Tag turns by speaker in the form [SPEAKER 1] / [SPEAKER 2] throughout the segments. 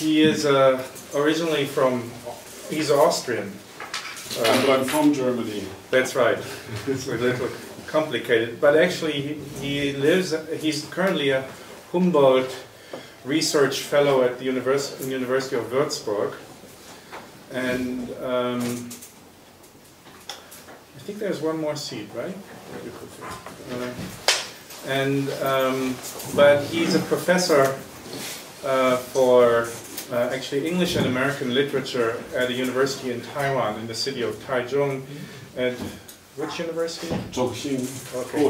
[SPEAKER 1] He is originally he's Austrian.
[SPEAKER 2] But I'm from Germany.
[SPEAKER 1] That's right. It's a little complicated. But actually, he's currently a Humboldt research fellow at the University of Würzburg. And I think there's one more seat, right? But he's a professor for actually English and American literature at a university in Taiwan, in the city of Taichung. At which university?
[SPEAKER 2] Zhongxing, okay.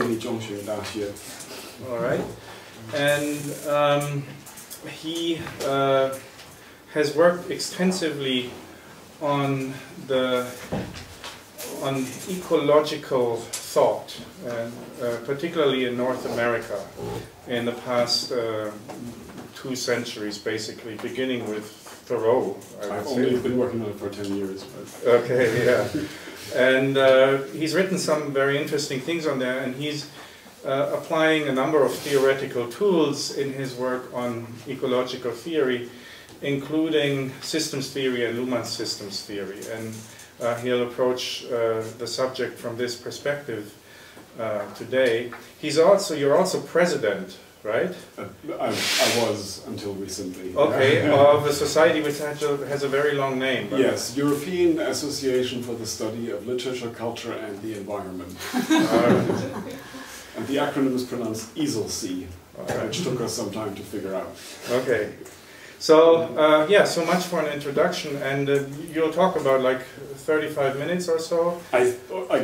[SPEAKER 1] All right. And he has worked extensively on ecological thought, and particularly in North America, in the past 2 centuries, basically, beginning with Thoreau.
[SPEAKER 2] I've only been working on it for 10 years. But.
[SPEAKER 1] Okay, yeah. And he's written some very interesting things on there, and he's applying a number of theoretical tools in his work on ecological theory, including systems theory and Luhmann's systems theory. And he'll approach the subject from this perspective today. You're also president, right?
[SPEAKER 2] I was until recently.
[SPEAKER 1] Okay, of a society which has a very long name.
[SPEAKER 2] Yes, European Association for the Study of Literature, Culture and the Environment. And the acronym is pronounced EASLC, which took us some time to figure out.
[SPEAKER 1] Okay. So, yeah, so much for an introduction, and you'll talk about like 35 minutes or so.
[SPEAKER 2] I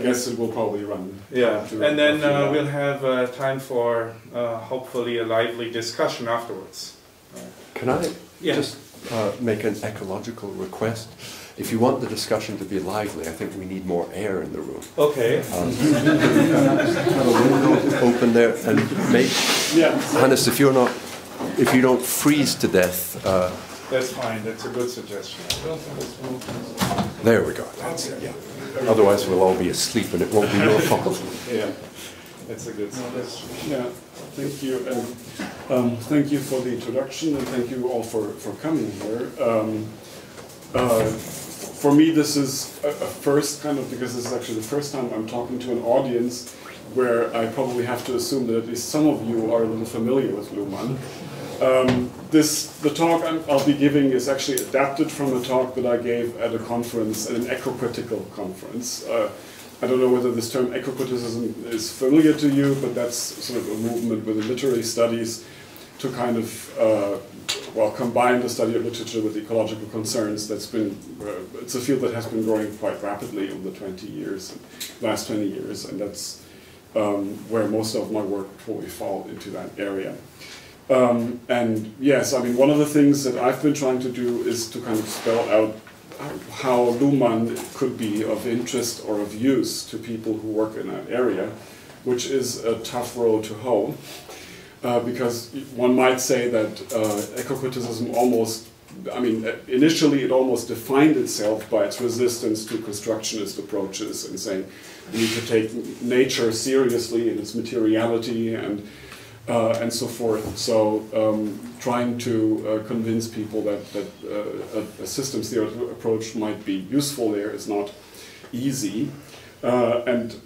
[SPEAKER 2] guess it will probably run.
[SPEAKER 1] Yeah, and then we'll have time for hopefully a lively discussion afterwards.
[SPEAKER 3] Can I just make an ecological request? If you want the discussion to be lively, I think we need more air in the room.
[SPEAKER 1] Okay.
[SPEAKER 3] Have a window open there, and Hannes, if you don't freeze to death.
[SPEAKER 1] That's fine. That's a good suggestion.
[SPEAKER 3] There we go. That's it. Yeah. Otherwise, we'll all be asleep, and it won't be your fault.
[SPEAKER 1] Yeah, that's a good suggestion.
[SPEAKER 2] Yeah, thank you, and thank you for the introduction, and thank you all for coming here. For me, this is a first because this is actually the first time I'm talking to an audience where I probably have to assume that at least some of you are a little familiar with Luhmann. The talk I'll be giving is actually adapted from a talk that I gave at a conference, at an eco-critical conference. I don't know whether this term eco-criticism is familiar to you, but that's sort of a movement within literary studies to kind of combine the study of literature with ecological concerns. That's been it's a field that has been growing quite rapidly over the last 20 years, and that's where most of my work probably fall into that area. And yes, I mean, one of the things that I've been trying to do is to kind of spell out how Luhmann could be of interest or of use to people who work in that area, which is a tough road to hoe. Because one might say that eco-criticism initially it almost defined itself by its resistance to constructionist approaches and saying we need to take nature seriously in its materiality and so forth. So trying to convince people that a systems theory approach might be useful there is not easy. And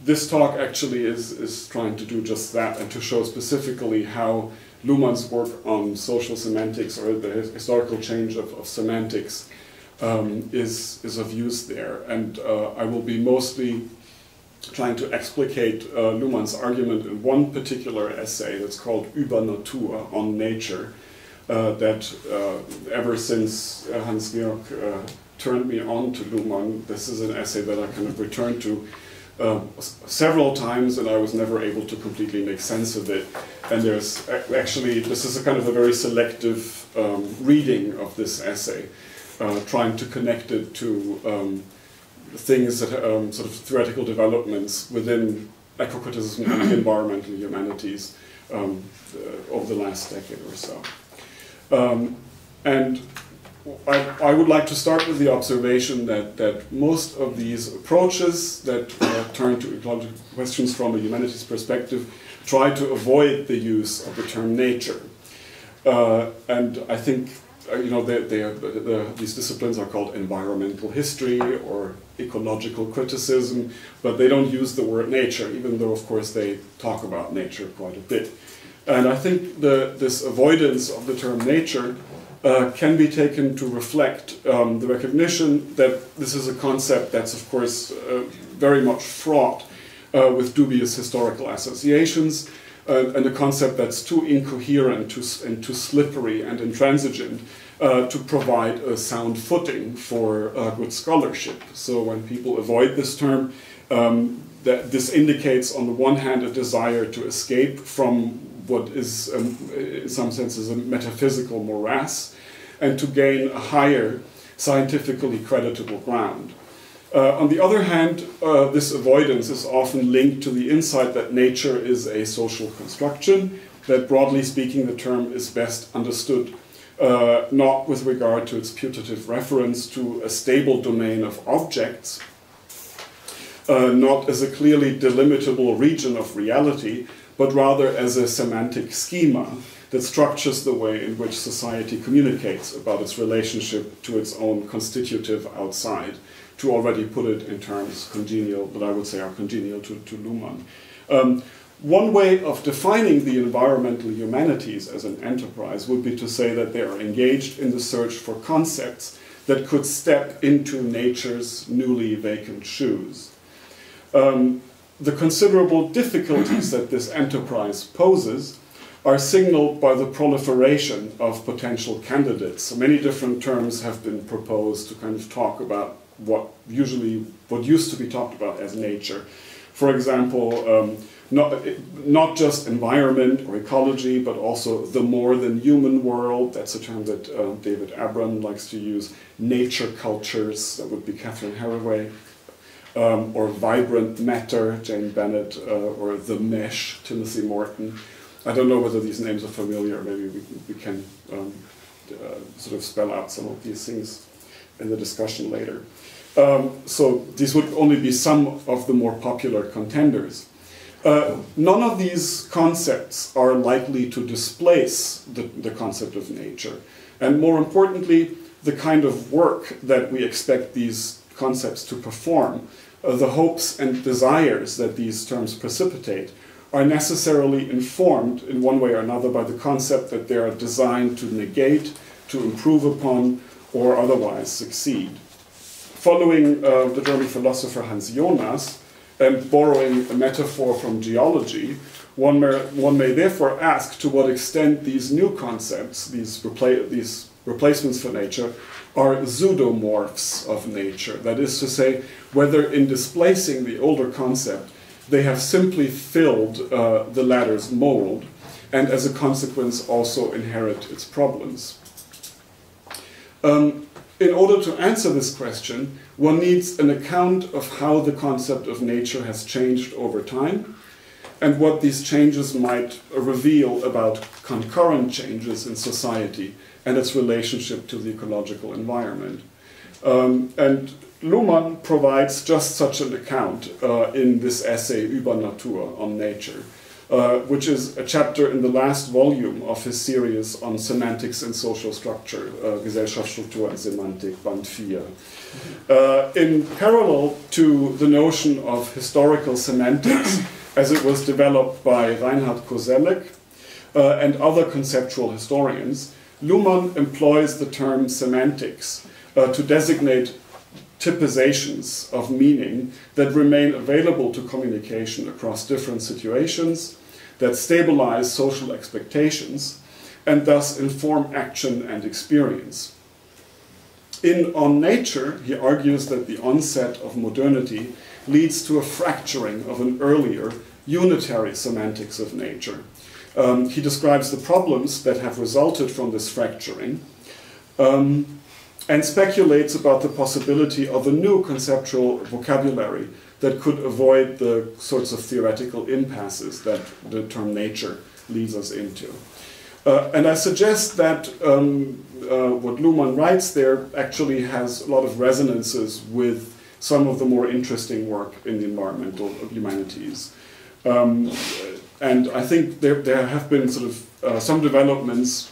[SPEAKER 2] this talk actually is trying to do just that, and to show specifically how Luhmann's work on social semantics, or the historical change of semantics, is of use there. And I will be mostly trying to explicate Luhmann's argument in one particular essay that's called Über Natur, on nature, that ever since Hans-Georg turned me on to Luhmann, this is an essay that I kind of returned to several times, and I was never able to completely make sense of it. And there's actually, this is a kind of a very selective reading of this essay, trying to connect it to things that sort of theoretical developments within eco-criticism and the environmental humanities over the last decade or so. And I would like to start with the observation that most of these approaches that turn to ecological questions from a humanities perspective try to avoid the use of the term nature. And I think these disciplines are called environmental history or ecological criticism, but they don't use the word nature, even though, of course, they talk about nature quite a bit. And I think this avoidance of the term nature can be taken to reflect the recognition that this is a concept that's, of course, very much fraught with dubious historical associations, and a concept that's too incoherent and too slippery and intransigent to provide a sound footing for good scholarship. So when people avoid this term, that this indicates, on the one hand, a desire to escape from what is, in some senses, a metaphysical morass, and to gain a higher, scientifically creditable ground. On the other hand, this avoidance is often linked to the insight that nature is a social construction, that broadly speaking the term is best understood not with regard to its putative reference to a stable domain of objects, not as a clearly delimitable region of reality, but rather as a semantic schema that structures the way in which society communicates about its relationship to its own constitutive outside, to already put it in terms congenial, that I would say are congenial to Luhmann. One way of defining the environmental humanities as an enterprise would be to say that they are engaged in the search for concepts that could step into nature's newly vacant shoes. The considerable difficulties that this enterprise poses are signaled by the proliferation of potential candidates. So many different terms have been proposed to kind of talk about what used to be talked about as nature. For example, not just environment or ecology, but also the more than human world. That's a term that David Abram likes to use. Nature cultures, that would be Catherine Haraway. Or vibrant matter, Jane Bennett, or the mesh, Timothy Morton. I don't know whether these names are familiar. Maybe we can sort of spell out some of these things in the discussion later. So these would only be some of the more popular contenders. None of these concepts are likely to displace the concept of nature. And more importantly, the kind of work that we expect these concepts to perform, the hopes and desires that these terms precipitate, are necessarily informed in one way or another by the concept that they are designed to negate, to improve upon, or otherwise succeed. Following the German philosopher Hans Jonas, and borrowing a metaphor from geology, one may therefore ask to what extent these new concepts, these replacements for nature, are pseudomorphs of nature. That is to say, whether in displacing the older concept, they have simply filled the latter's mold, and as a consequence also inherit its problems. In order to answer this question, one needs an account of how the concept of nature has changed over time, and what these changes might reveal about concurrent changes in society and its relationship to the ecological environment. And Luhmann provides just such an account in this essay Über Natur, on nature, which is a chapter in the last volume of his series on semantics and social structure, Gesellschaftsstruktur und Semantik, Band 4. In parallel to the notion of historical semantics as it was developed by Reinhard Koselleck and other conceptual historians, Luhmann employs the term semantics to designate typizations of meaning that remain available to communication across different situations, that stabilize social expectations, and thus inform action and experience. On nature, he argues that the onset of modernity leads to a fracturing of an earlier unitary semantics of nature. He describes the problems that have resulted from this fracturing, and speculates about the possibility of a new conceptual vocabulary that could avoid the sorts of theoretical impasses that the term nature leads us into. And I suggest that what Luhmann writes there actually has a lot of resonances with some of the more interesting work in the environmental humanities. And I think there have been sort of some developments,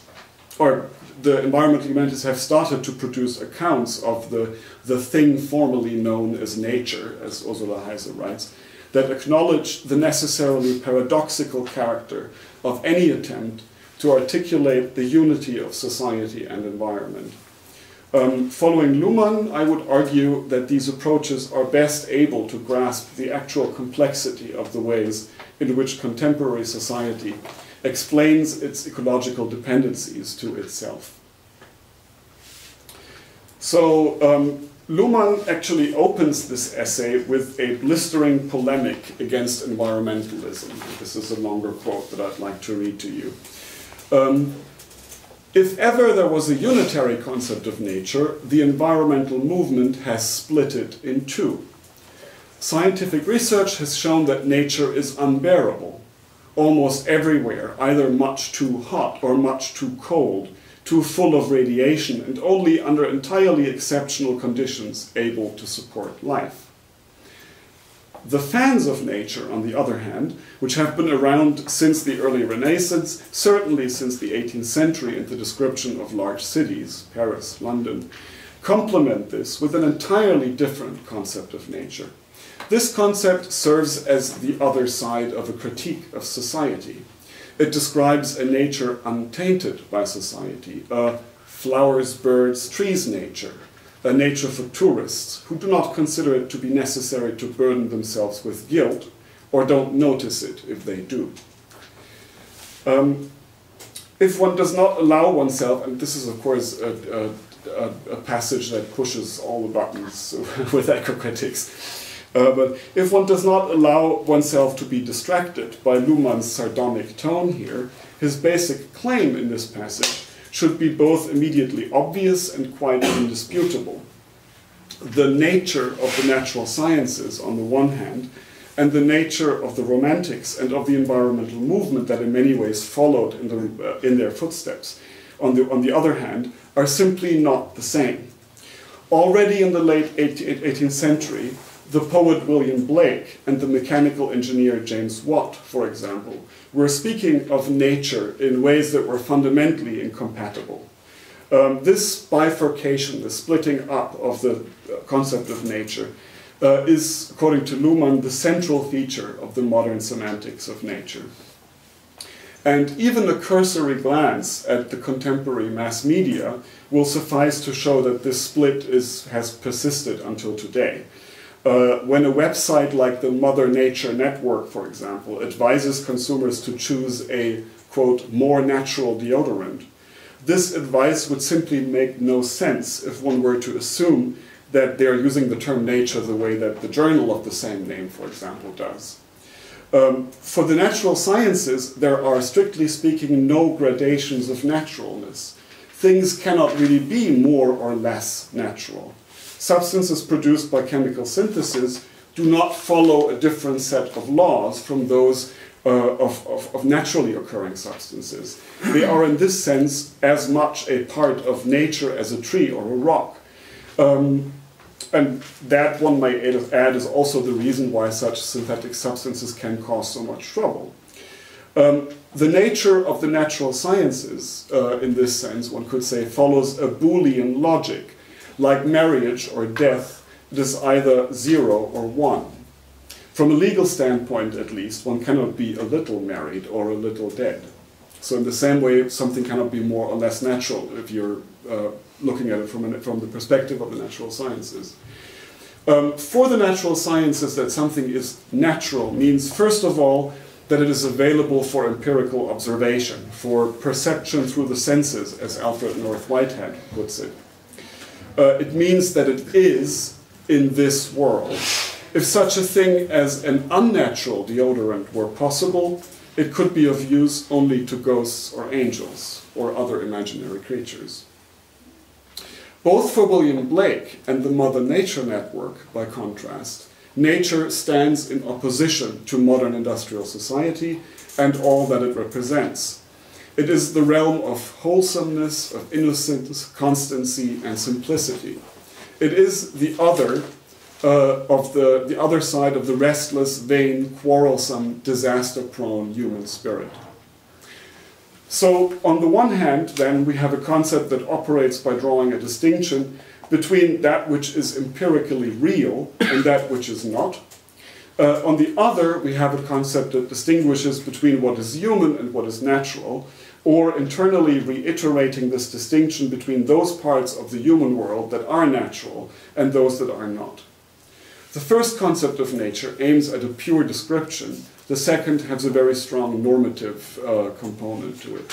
[SPEAKER 2] or the environmental humanities have started to produce accounts of the thing formerly known as nature, as Ursula Heiser writes, that acknowledge the necessarily paradoxical character of any attempt to articulate the unity of society and environment. Following Luhmann, I would argue that these approaches are best able to grasp the actual complexity of the ways in which contemporary society explains its ecological dependencies to itself. So Luhmann actually opens this essay with a blistering polemic against environmentalism. This is a longer quote that I'd like to read to you. If ever there was a unitary concept of nature, the environmental movement has split it in two. Scientific research has shown that nature is unbearable, almost everywhere, either much too hot or much too cold, too full of radiation, and only under entirely exceptional conditions able to support life. The fans of nature, on the other hand, which have been around since the early Renaissance, certainly since the 18th century in the description of large cities, Paris, London, complement this with an entirely different concept of nature. This concept serves as the other side of a critique of society. It describes a nature untainted by society, a flowers, birds, trees nature, a nature for tourists who do not consider it to be necessary to burden themselves with guilt or don't notice it if they do. If one does not allow oneself, and this is of course a passage that pushes all the buttons with eco-critics, but if one does not allow oneself to be distracted by Luhmann's sardonic tone here, his basic claim in this passage should be both immediately obvious and quite indisputable. The nature of the natural sciences on the one hand, and the nature of the Romantics and of the environmental movement that in many ways followed in their footsteps, on the other hand, are simply not the same. Already in the late 18th century, the poet William Blake and the mechanical engineer James Watt, for example, were speaking of nature in ways that were fundamentally incompatible. This bifurcation, the splitting up of the concept of nature, is, according to Luhmann, the central feature of the modern semantics of nature. And even a cursory glance at the contemporary mass media will suffice to show that this split has persisted until today. When a website like the Mother Nature Network, for example, advises consumers to choose a, quote, more natural deodorant, this advice would simply make no sense if one were to assume that they're using the term nature the way that the journal of the same name, for example, does. For the natural sciences, there are, strictly speaking, no gradations of naturalness. Things cannot really be more or less natural. Substances produced by chemical synthesis do not follow a different set of laws from those of naturally occurring substances. They are in this sense as much a part of nature as a tree or a rock. And that, one may add, is also the reason why such synthetic substances can cause so much trouble. The nature of the natural sciences, in this sense, one could say, follows a Boolean logic. Like marriage or death, it is either 0 or 1. From a legal standpoint, at least, one cannot be a little married or a little dead. So in the same way, something cannot be more or less natural if you're looking at it from the perspective of the natural sciences. For the natural sciences, that something is natural means, first of all, that it is available for empirical observation, for perception through the senses, as Alfred North Whitehead puts it. It means that it is in this world. If such a thing as an unnatural deodorant were possible, it could be of use only to ghosts or angels or other imaginary creatures. Both for William Blake and the Mother Nature Network, by contrast, nature stands in opposition to modern industrial society and all that it represents. It is the realm of wholesomeness, of innocence, constancy, and simplicity. It is the other the other side of the restless, vain, quarrelsome, disaster-prone human spirit. So on the one hand, then, we have a concept that operates by drawing a distinction between that which is empirically real and that which is not. On the other, we have a concept that distinguishes between what is human and what is natural, or internally reiterating this distinction between those parts of the human world that are natural and those that are not. The first concept of nature aims at a pure description. The second has a very strong normative component to it.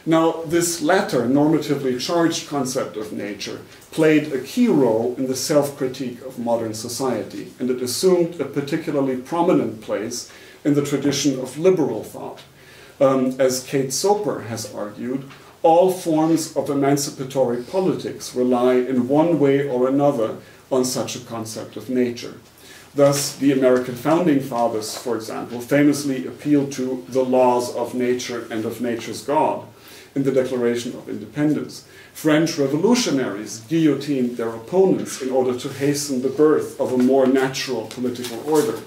[SPEAKER 2] Now, this latter normatively charged concept of nature played a key role in the self-critique of modern society, and it assumed a particularly prominent place in the tradition of liberal thought. As Kate Soper has argued, all forms of emancipatory politics rely in one way or another on such a concept of nature. Thus, the American founding fathers, for example, famously appealed to the laws of nature and of nature's God in the Declaration of Independence. French revolutionaries guillotined their opponents in order to hasten the birth of a more natural political order.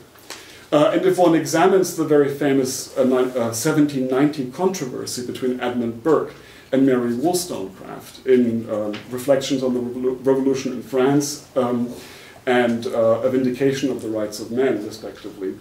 [SPEAKER 2] And if one examines the very famous 1790 controversy between Edmund Burke and Mary Wollstonecraft in Reflections on the Revolution in France and A Vindication of the Rights of Men, respectively,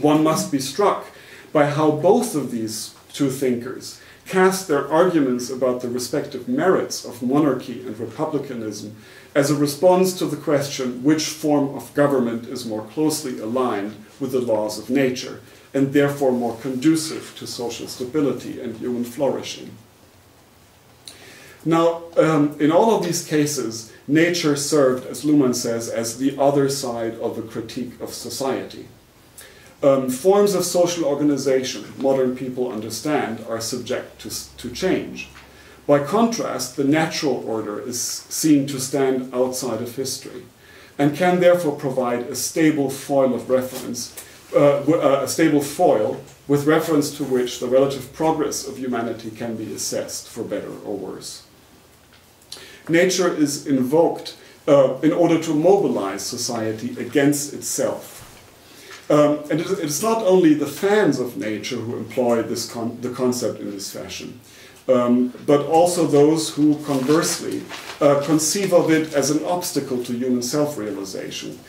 [SPEAKER 2] one must be struck by how both of these two thinkers cast their arguments about the respective merits of monarchy and republicanism as a response to the question which form of government is more closely aligned with the laws of nature and therefore more conducive to social stability and human flourishing. Now, in all of these cases, nature served, as Luhmann says, as the other side of a critique of society. Forms of social organization, modern people understand, are subject to change. By contrast, the natural order is seen to stand outside of history and can therefore provide a stable foil of reference, with reference to which the relative progress of humanity can be assessed for better or worse. Nature is invoked in order to mobilize society against itself. And it is not only the fans of nature who employ the concept in this fashion, but also those who, conversely, conceive of it as an obstacle to human self-realization.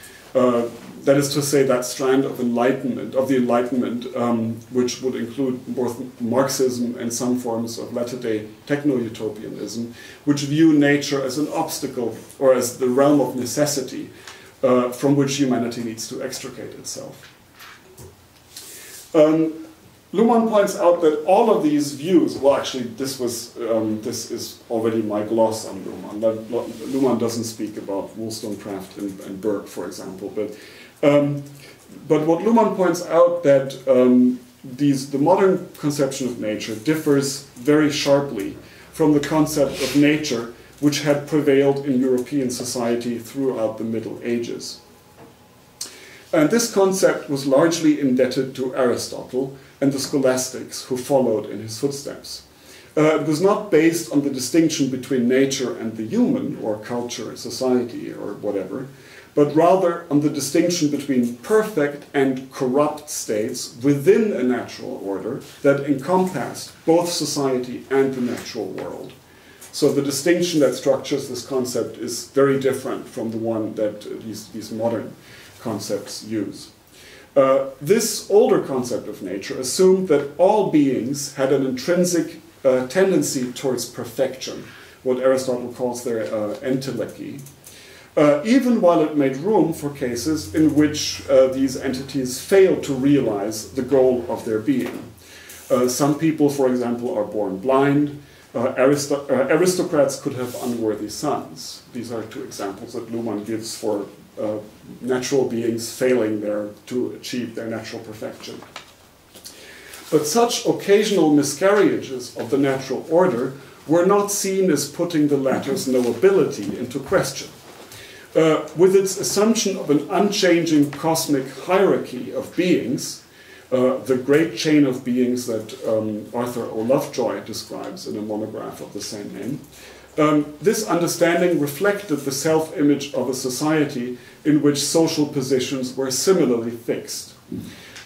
[SPEAKER 2] That is to say, that strand of the Enlightenment, which would include both Marxism and some forms of latter-day techno-utopianism, which view nature as an obstacle or as the realm of necessity from which humanity needs to extricate itself. Luhmann points out that all of these views, well, actually, this is already my gloss on Luhmann. Luhmann doesn't speak about Wollstonecraft and Burke, for example, but what Luhmann points out that the modern conception of nature differs very sharply from the concept of nature which had prevailed in European society throughout the Middle Ages. And this concept was largely indebted to Aristotle and the scholastics who followed in his footsteps. It was not based on the distinction between nature and the human, or culture, society, or whatever, but rather on the distinction between perfect and corrupt states within a natural order that encompassed both society and the natural world. So the distinction that structures this concept is very different from the one that these modern concepts use. This older concept of nature assumed that all beings had an intrinsic tendency towards perfection, what Aristotle calls their entelechy, even while it made room for cases in which these entities fail to realize the goal of their being. Some people, for example, are born blind. Aristocrats could have unworthy sons. These are two examples that Luhmann gives for natural beings failing to achieve their natural perfection. But such occasional miscarriages of the natural order were not seen as putting the latter's knowability into question. With its assumption of an unchanging cosmic hierarchy of beings, the great chain of beings that Arthur O. Lovejoy describes in a monograph of the same name, this understanding reflected the self-image of a society in which social positions were similarly fixed.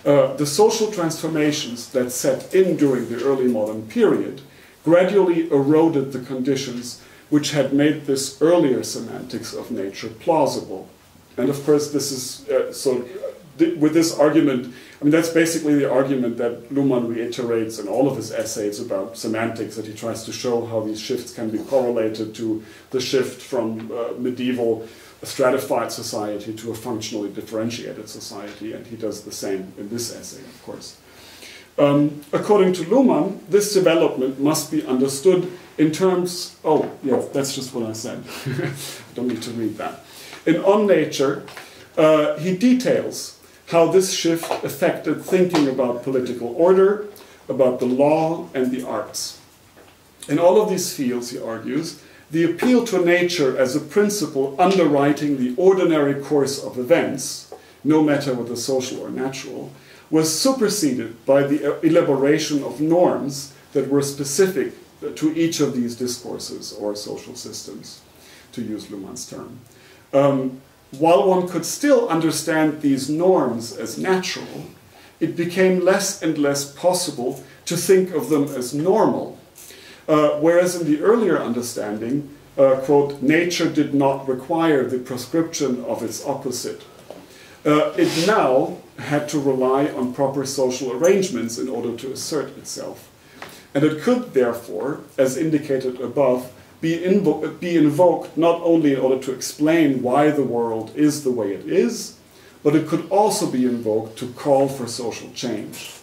[SPEAKER 2] the social transformations that set in during the early modern period gradually eroded the conditions which had made this earlier semantics of nature plausible. And of course, this is, with this argument, I mean, that's basically the argument that Luhmann reiterates in all of his essays about semantics, that he tries to show how these shifts can be correlated to the shift from medieval stratified society to a functionally differentiated society, and he does the same in this essay, of course. According to Luhmann, this development must be understood in terms, oh, yeah, that's just what I said. Don't need to read that. In On Nature, he details how this shift affected thinking about political order, about the law, and the arts. In all of these fields, he argues, the appeal to nature as a principle underwriting the ordinary course of events, no matter whether social or natural, was superseded by the elaboration of norms that were specific to each of these discourses or social systems, to use Luhmann's term. While one could still understand these norms as natural, it became less and less possible to think of them as normal. Whereas in the earlier understanding, quote, nature did not require the prescription of its opposite. It now had to rely on proper social arrangements in order to assert itself. And it could, therefore, as indicated above, be invoked not only in order to explain why the world is the way it is, but it could also be invoked to call for social change.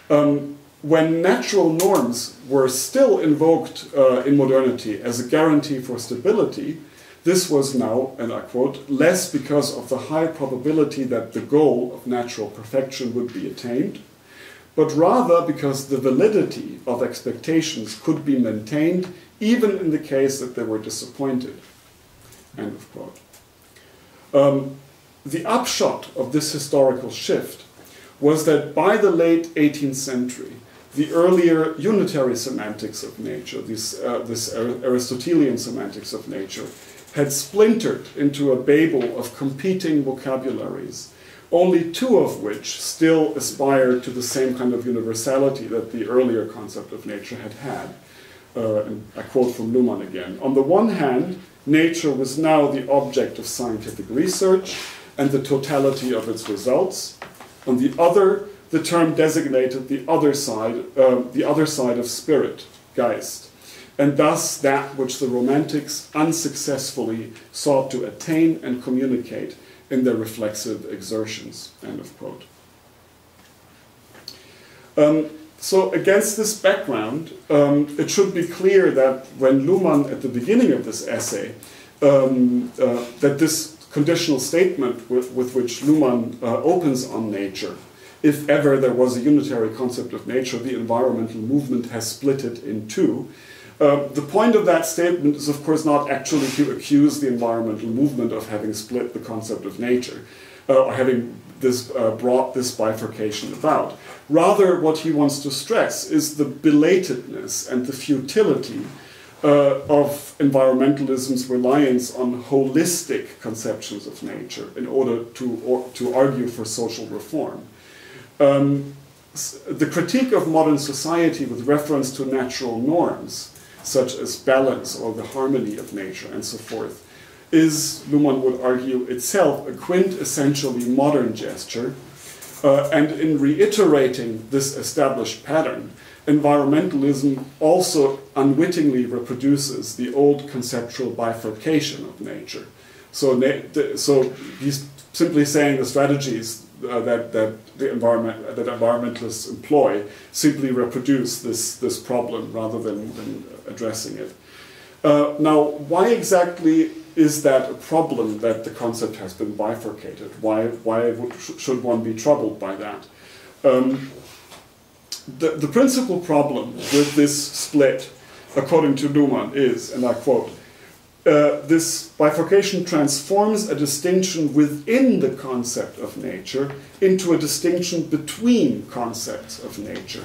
[SPEAKER 2] When natural norms were still invoked in modernity as a guarantee for stability, this was now, and I quote, less because of the high probability that the goal of natural perfection would be attained, but rather because the validity of expectations could be maintained even in the case that they were disappointed. End of quote. The upshot of this historical shift was that by the late 18th century, the earlier unitary semantics of nature, this Aristotelian semantics of nature, had splintered into a babel of competing vocabularies, only two of which still aspired to the same kind of universality that the earlier concept of nature had had. And I quote from Luhmann again. On the one hand, nature was now the object of scientific research and the totality of its results. On the other, the term designated the other side of spirit, Geist, and thus that which the Romantics unsuccessfully sought to attain and communicate in their reflexive exertions. End of quote. So against this background, it should be clear that when Luhmann, at the beginning of this essay, that this conditional statement with which Luhmann opens on nature, if ever there was a unitary concept of nature, the environmental movement has split it in two. The point of that statement is, of course, not actually to accuse the environmental movement of having split the concept of nature, or having brought this bifurcation about. Rather, what he wants to stress is the belatedness and the futility of environmentalism's reliance on holistic conceptions of nature in order to argue for social reform. The critique of modern society with reference to natural norms, such as balance or the harmony of nature and so forth, is, Luhmann would argue, itself a quintessentially modern gesture, and in reiterating this established pattern, environmentalism also unwittingly reproduces the old conceptual bifurcation of nature. So he's simply saying the strategies that environmentalists employ simply reproduce this problem rather than addressing it. Now, why exactly is that a problem that the concept has been bifurcated? Why should one be troubled by that? The principal problem with this split, according to Luhmann, is, and I quote, this bifurcation transforms a distinction within the concept of nature into a distinction between concepts of nature.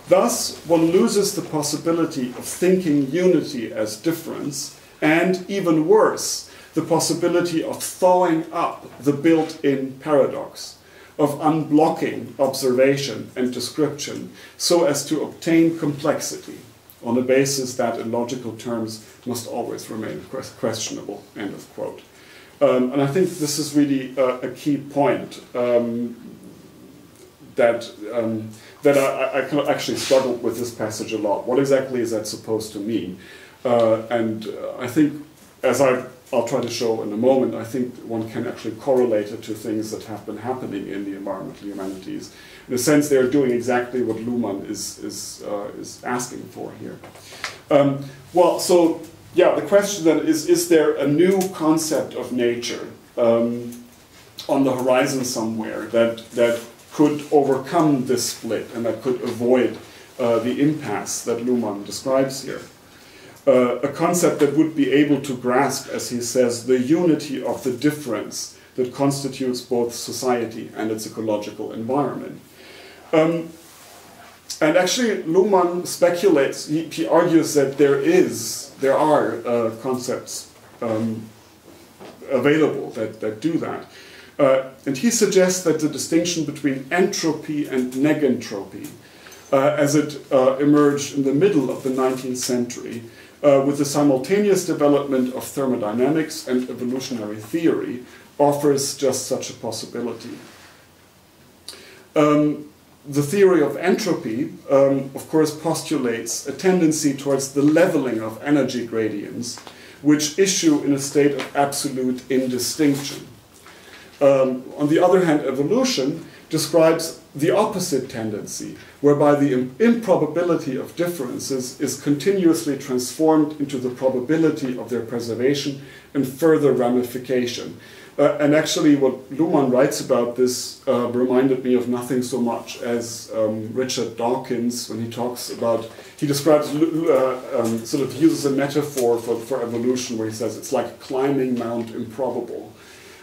[SPEAKER 2] Thus, one loses the possibility of thinking unity as difference, and even worse, the possibility of thawing up the built-in paradox, of unblocking observation and description so as to obtain complexity on a basis that in logical terms must always remain questionable, end of quote. And I think this is really a key point that I kind of actually struggled with this passage a lot. What exactly is that supposed to mean? And I think, as I'll try to show in a moment, I think one can actually correlate it to things that have been happening in the environmental humanities. In a sense, they're doing exactly what Luhmann is asking for here. Well, so yeah, the question then is there a new concept of nature on the horizon somewhere that could overcome this split and that could avoid the impasse that Luhmann describes here? A concept that would be able to grasp, as he says, the unity of the difference that constitutes both society and its ecological environment. And actually, Luhmann speculates, he argues that there are concepts available that do that. And he suggests that the distinction between entropy and negentropy, as it emerged in the middle of the 19th century, with the simultaneous development of thermodynamics and evolutionary theory, offers just such a possibility. The theory of entropy, of course, postulates a tendency towards the leveling of energy gradients, which issue in a state of absolute indistinction. On the other hand, evolution describes the opposite tendency, whereby the improbability of differences is continuously transformed into the probability of their preservation and further ramification. And actually, what Luhmann writes about this reminded me of nothing so much as Richard Dawkins, when he talks about, he describes, sort of uses a metaphor for evolution, where he says it's like climbing Mount Improbable.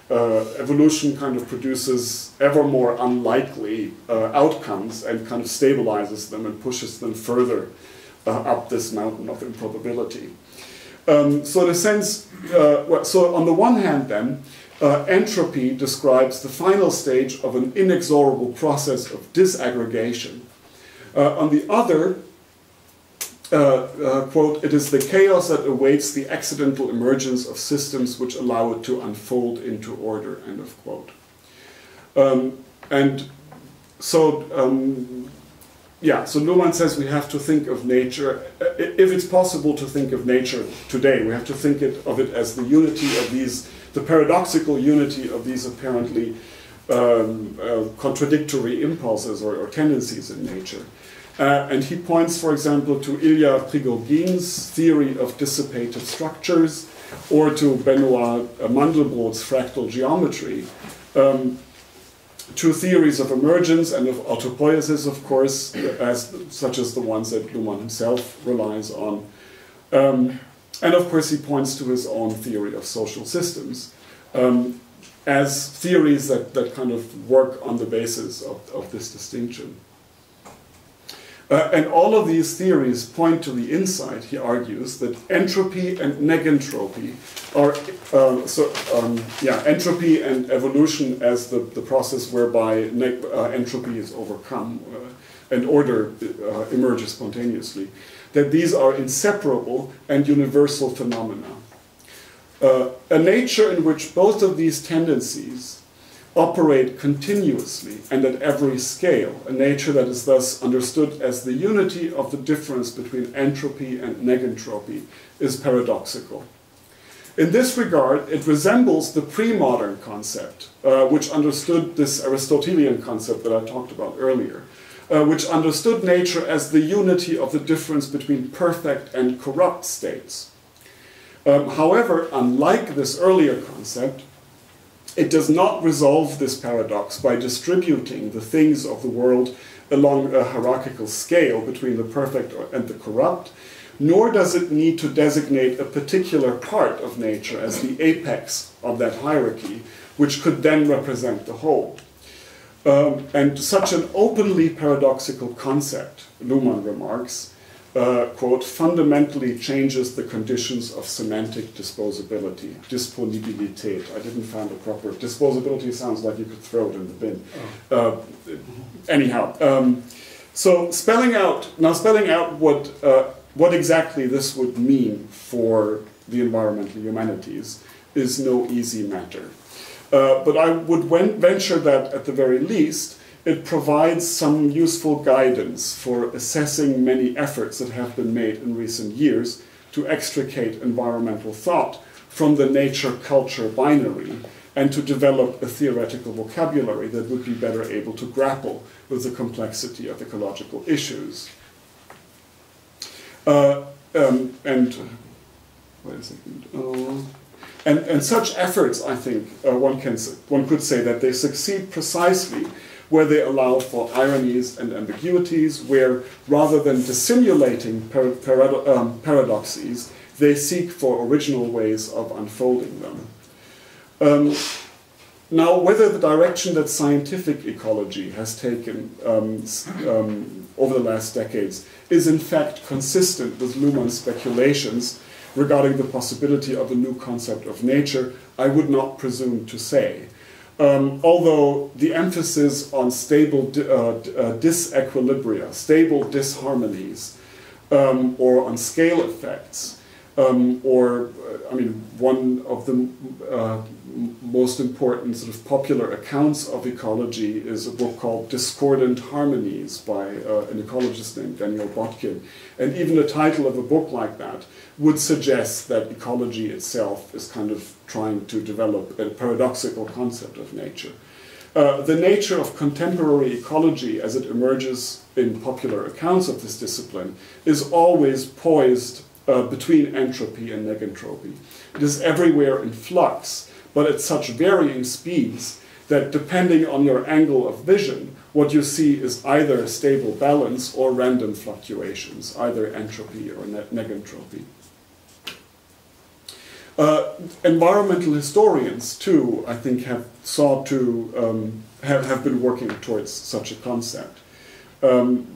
[SPEAKER 2] Evolution kind of produces ever more unlikely outcomes and kind of stabilizes them and pushes them further up this mountain of improbability. So in a sense, so on the one hand then, entropy describes the final stage of an inexorable process of disaggregation. On the other, quote, it is the chaos that awaits the accidental emergence of systems which allow it to unfold into order, end of quote. And so, yeah, so Luhmann says we have to think of nature, if it's possible to think of nature today, we have to think of it as the unity of these, the paradoxical unity of these apparently contradictory impulses or tendencies in nature. And he points, for example, to Ilya Prigogin's theory of dissipated structures, or to Benoit Mandelbrot's fractal geometry, two theories of emergence and of autopoiesis, of course, such as the ones that Luhmann himself relies on. And of course, he points to his own theory of social systems as theories that kind of work on the basis of this distinction. And all of these theories point to the insight, he argues, that entropy and negentropy are, entropy and evolution as the process whereby entropy is overcome and order emerges spontaneously, that these are inseparable and universal phenomena. A nature in which both of these tendencies operate continuously and at every scale, a nature that is thus understood as the unity of the difference between entropy and negentropy, is paradoxical. In this regard, it resembles the pre-modern concept, which understood this Aristotelian concept that I talked about earlier, which understood nature as the unity of the difference between perfect and corrupt states. However, unlike this earlier concept, it does not resolve this paradox by distributing the things of the world along a hierarchical scale between the perfect and the corrupt, nor does it need to designate a particular part of nature as the apex of that hierarchy, which could then represent the whole. And such an openly paradoxical concept, Luhmann remarks, quote, fundamentally changes the conditions of semantic disposability. Disponibilität. I didn't find a proper... Disposability sounds like you could throw it in the bin. Anyhow, so spelling out what exactly this would mean for the environmental humanities is no easy matter. But I would venture that, at the very least, it provides some useful guidance for assessing many efforts that have been made in recent years to extricate environmental thought from the nature-culture binary and to develop a theoretical vocabulary that would be better able to grapple with the complexity of ecological issues. And such efforts, I think, one could say that they succeed precisely where they allow for ironies and ambiguities, where rather than dissimulating paradoxes, they seek for original ways of unfolding them. Now, whether the direction that scientific ecology has taken over the last decades is in fact consistent with Luhmann's speculations regarding the possibility of a new concept of nature, I would not presume to say. Although the emphasis on stable disequilibria, stable disharmonies, or on scale effects, one of the most important sort of popular accounts of ecology is a book called Discordant Harmonies by an ecologist named Daniel Botkin. And even the title of a book like that would suggest that ecology itself is kind of trying to develop a paradoxical concept of nature. The nature of contemporary ecology as it emerges in popular accounts of this discipline is always poised between entropy and negentropy. It is everywhere in flux, but at such varying speeds that depending on your angle of vision, what you see is either stable balance or random fluctuations, either entropy or negentropy. Environmental historians, too, I think, have sought to have been working towards such a concept. Of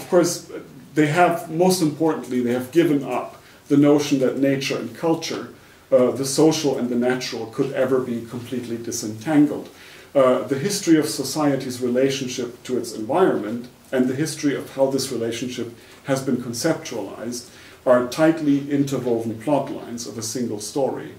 [SPEAKER 2] course, they have, most importantly, they have given up the notion that nature and culture, the social and the natural, could ever be completely disentangled. The history of society's relationship to its environment and the history of how this relationship has been conceptualized are tightly interwoven plot lines of a single story.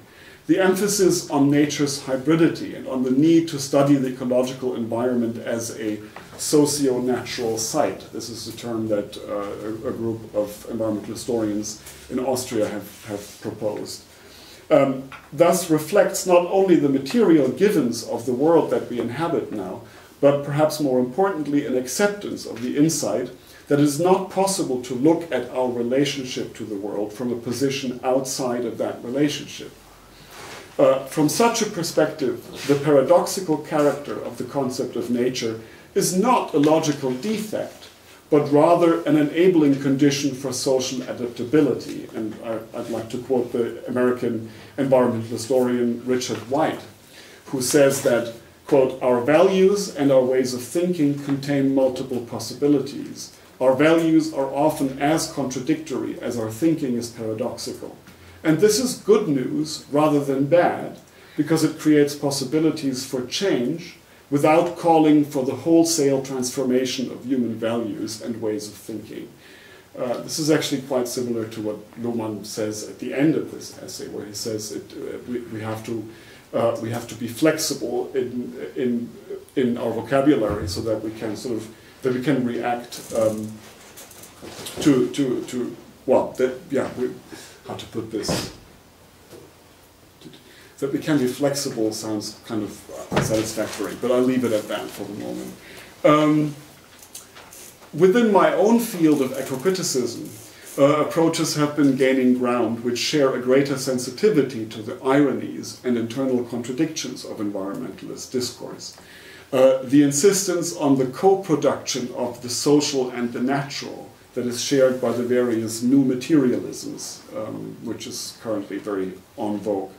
[SPEAKER 2] The emphasis on nature's hybridity and on the need to study the ecological environment as a socio-natural site. This is a term that a group of environmental historians in Austria have proposed. Thus reflects not only the material givens of the world that we inhabit now, but perhaps more importantly, an acceptance of the insight that it is not possible to look at our relationship to the world from a position outside of that relationship. From such a perspective, the paradoxical character of the concept of nature is not a logical defect, but rather an enabling condition for social adaptability. And I'd like to quote the American environmental historian Richard White, who says that, quote, "Our values and our ways of thinking contain multiple possibilities. Our values are often as contradictory as our thinking is paradoxical. And this is good news rather than bad, because it creates possibilities for change without calling for the wholesale transformation of human values and ways of thinking." This is actually quite similar to what Luhmann says at the end of this essay, where he says we have to be flexible in our vocabulary so that we can react how to put this? That we can be flexible sounds kind of unsatisfactory, but I'll leave it at that for the moment. Within my own field of eco-criticism, approaches have been gaining ground which share a greater sensitivity to the ironies and internal contradictions of environmentalist discourse. The insistence on the co-production of the social and the natural that is shared by the various new materialisms, which is currently very en vogue.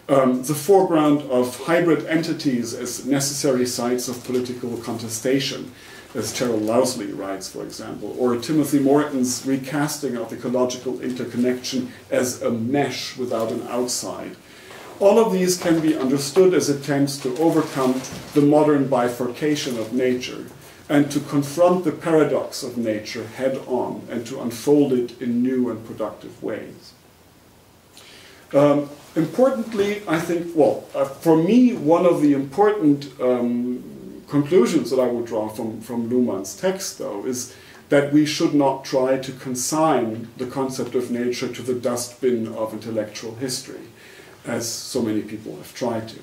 [SPEAKER 2] The foreground of hybrid entities as necessary sites of political contestation, as Terrell Lousley writes, for example, or Timothy Morton's recasting of ecological interconnection as a mesh without an outside. All of these can be understood as attempts to overcome the modern bifurcation of nature and to confront the paradox of nature head on and to unfold it in new and productive ways. Importantly, I think, for me, one of the important conclusions that I would draw from Luhmann's text, though, is that we should not try to consign the concept of nature to the dustbin of intellectual history, as so many people have tried to.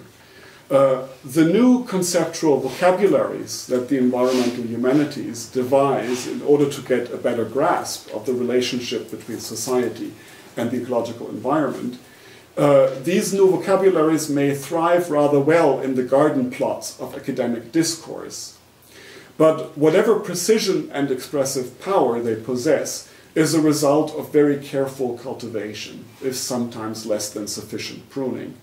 [SPEAKER 2] The new conceptual vocabularies that the environmental humanities devise in order to get a better grasp of the relationship between society and the ecological environment, these new vocabularies may thrive rather well in the garden plots of academic discourse. But whatever precision and expressive power they possess is a result of very careful cultivation, if sometimes less than sufficient pruning.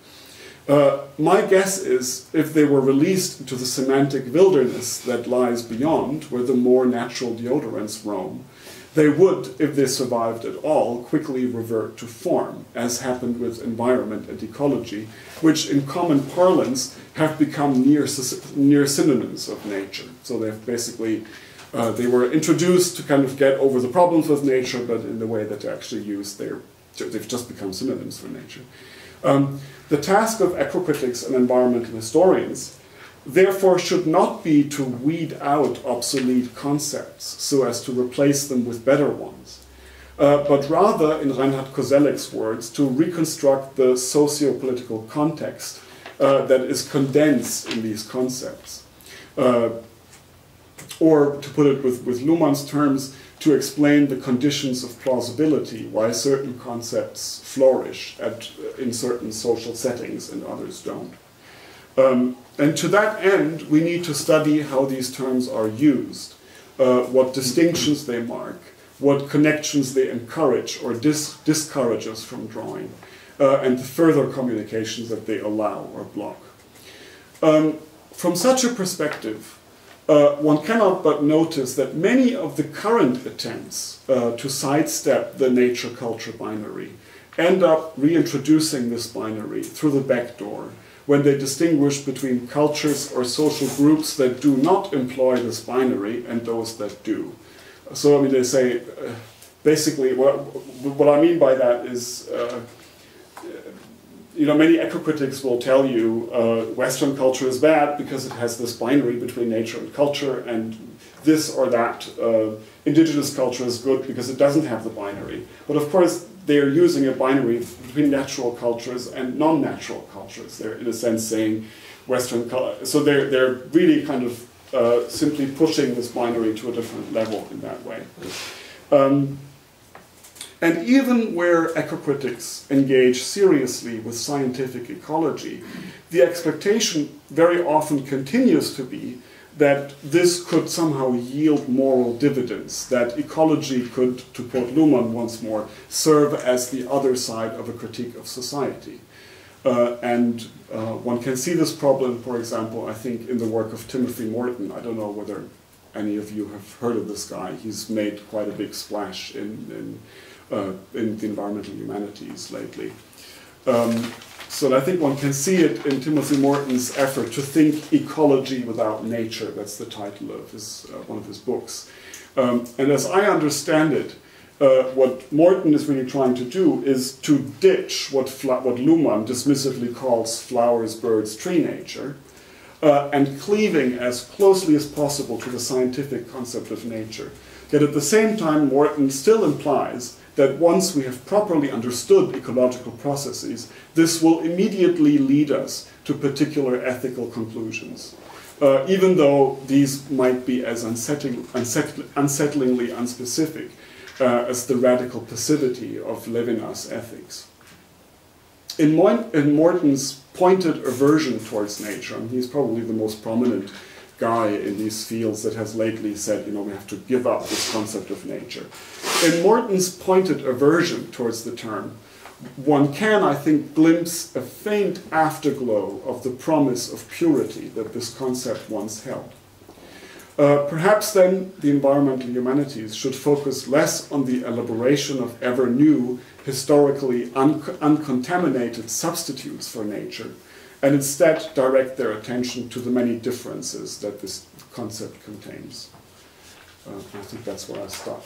[SPEAKER 2] My guess is, if they were released into the semantic wilderness that lies beyond, where the more natural deodorants roam, they would, if they survived at all, quickly revert to form, as happened with environment and ecology, which in common parlance have become near synonyms of nature. So they've basically, they were introduced to kind of get over the problems with nature, but in the way that they're actually used, they've just become synonyms for nature. The task of ecocritics and environmental historians therefore should not be to weed out obsolete concepts so as to replace them with better ones, but rather, in Reinhard Koselleck's words, to reconstruct the socio-political context that is condensed in these concepts. Or, to put it with Luhmann's terms, to explain the conditions of plausibility, why certain concepts flourish in certain social settings and others don't. And to that end, we need to study how these terms are used, what distinctions they mark, what connections they encourage or discourage us from drawing, and the further communications that they allow or block. From such a perspective, one cannot but notice that many of the current attempts to sidestep the nature-culture binary end up reintroducing this binary through the back door when they distinguish between cultures or social groups that do not employ this binary and those that do. So, I mean, they say, basically, what I mean by that is, many ecocritics will tell you Western culture is bad because it has this binary between nature and culture, and this or that indigenous culture is good because it doesn't have the binary. But of course, they're using a binary between natural cultures and non-natural cultures. They're, in a sense, saying Western culture. So they're really kind of simply pushing this binary to a different level in that way. And even where ecocritics engage seriously with scientific ecology, the expectation very often continues to be that this could somehow yield moral dividends, that ecology could, to quote Luhmann once more, serve as the other side of a critique of society. And one can see this problem, for example, I think, in the work of Timothy Morton. I don't know whether any of you have heard of this guy. He's made quite a big splash in the environmental humanities lately. So I think one can see it in Timothy Morton's effort to think ecology without nature. That's the title of one of his books. And as I understand it, what Morton is really trying to do is to ditch what Luhmann dismissively calls flowers, birds, tree nature, and cleaving as closely as possible to the scientific concept of nature. Yet at the same time, Morton still implies that once we have properly understood ecological processes, this will immediately lead us to particular ethical conclusions, even though these might be as unsettlingly unspecific as the radical passivity of Levinas ethics. In Morton's pointed aversion towards nature, and he's probably the most prominent guy in these fields that has lately said, we have to give up this concept of nature. In Morton's pointed aversion towards the term, one can, I think, glimpse a faint afterglow of the promise of purity that this concept once held. Perhaps then the environmental humanities should focus less on the elaboration of ever new, historically uncontaminated substitutes for nature, and instead direct their attention to the many differences that this concept contains. I think that's where I stop.